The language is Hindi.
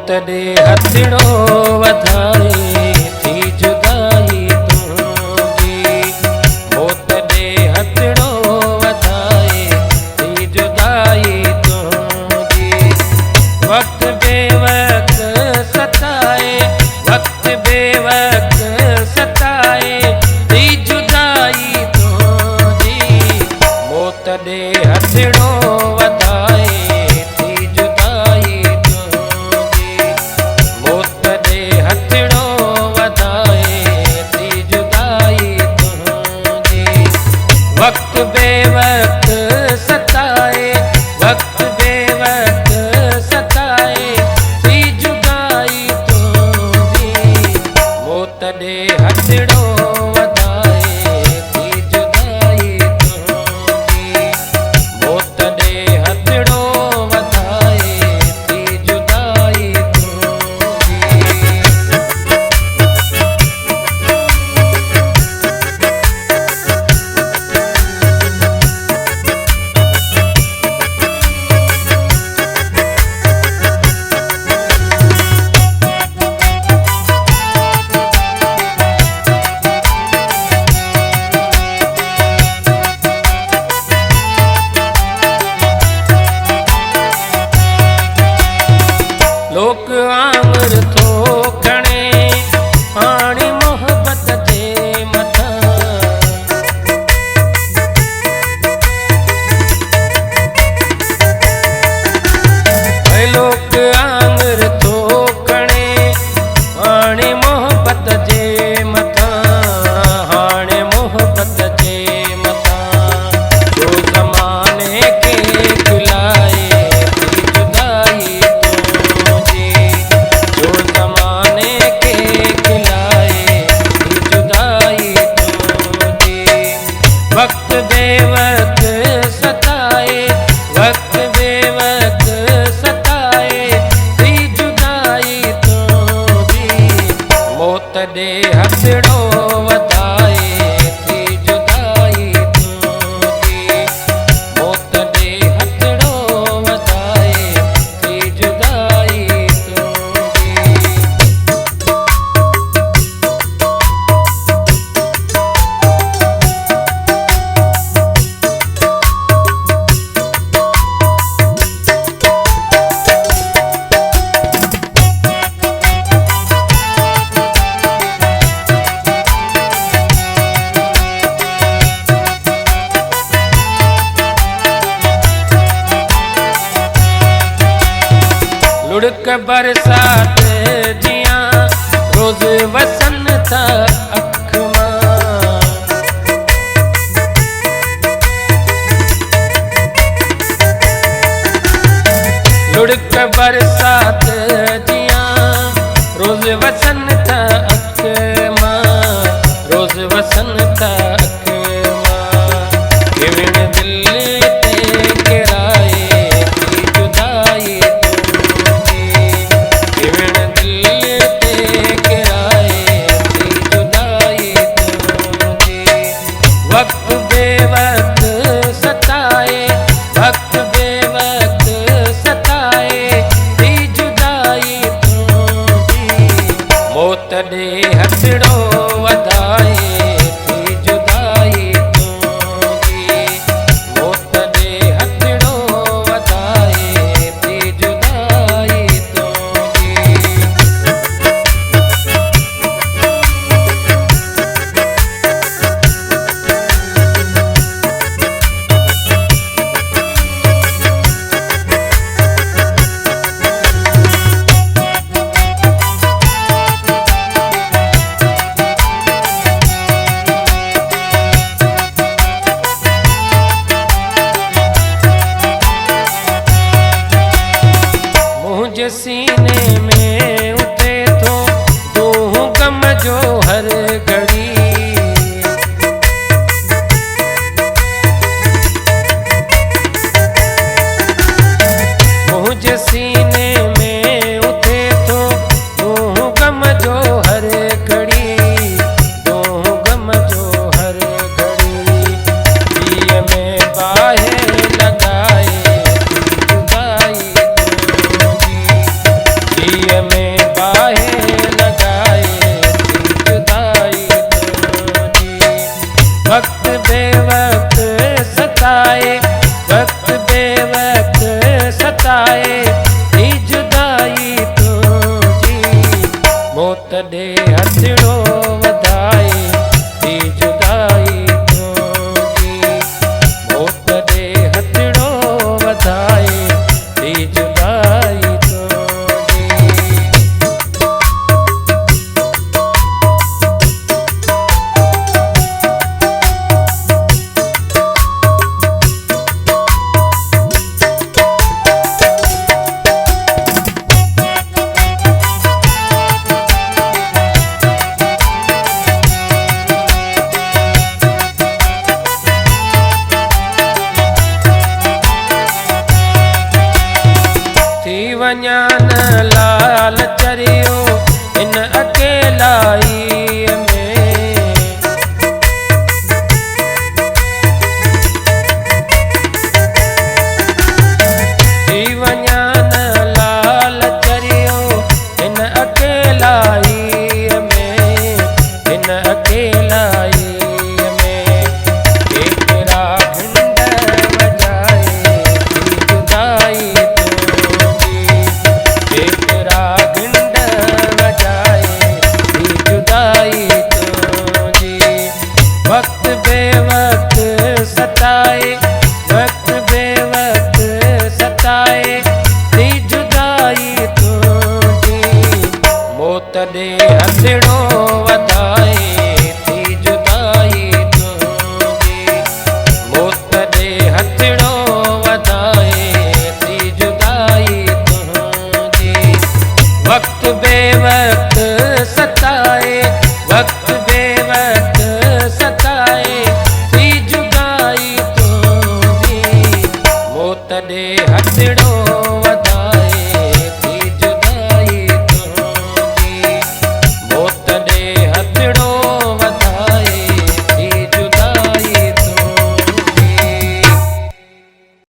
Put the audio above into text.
मौत दे हथड़ो वधाए थी जुदाई तुझी। मौत दे हथड़ो वधाए थी जुदाई तुझी। वक्त बेवक्त सताए, वक्त बेवक्त सताए थी जुदाई तुझी। मौत दे हथड़ो वधाए थी जुदाई तुझी। मौत दे हथड़ो वधाए थी जुदाई तुझी। वक्त बेवक्त सताए, वक्त बेवक्त सताए थी जुदाई तुझी। मौत दे हथड़ो वधाए थी जुदाई तुझी। मौत दे हथड़ो वधाए थी जुदाई तुझी। लोक आंगर थो खणे पाणी मोहब्बत जे मथां। लोक आंगर थो खणे पाणी मोहब्बत जे मथां। हाणे मोहब्बत जे मथां जो ज़माने खे खिलाए थी जुदाई तुझी। जो ज़माने खे खिलाए थी जुदाई तुझी। वक्त बेवक्त सताए, वक्त बेवक्त सताए थी जुदाई तुझी। मौत दे हथड़ो वधाए थी जुदाई तुझी। मौत दे हथड़ो वधाए थी जुदाई तुझी। लुढ़क बरसात जियां रोज़ वसन था अख मां। लुढ़क बरसात जियां रोज़ वसन था अख मां। रोज़ वसन था अख मां। किविण दिल ते किराए थी जुदाई तुझी। किविण दिल ते किराए थी जुदाई तुझी। वक्त बेवक्त सताए, वक्त बेवक्त सताए थी जुदाई तुझी। मौत दे हथड़ो वधाए थी जुदाई तुझी। मौत दे हथड़ो वधाए थी जुदाई तुझी। मुझे सीने में उठे तो दूं गम जो हर घड़ी। मुझे सीने में उठे तो दूं गम जो हर घड़ी। दूं गम जो हर घड़ी। दिए में बाहें लगाए जुदाई तुझी। ज्ञान लाल चरियो इन अकेलाई में। जीव ज्ञान लाल चरियो इन अकेलाई में, इन अकेलाई में। तेरा घंट बजाए थी जुदाई तुझी, तेरा घंट बजाए थी जुदाई तुझी। वक्त बेवक्त सताए, वक्त बेवक्त सताए थी जुदाई तुझी। मौत दे हथड़ो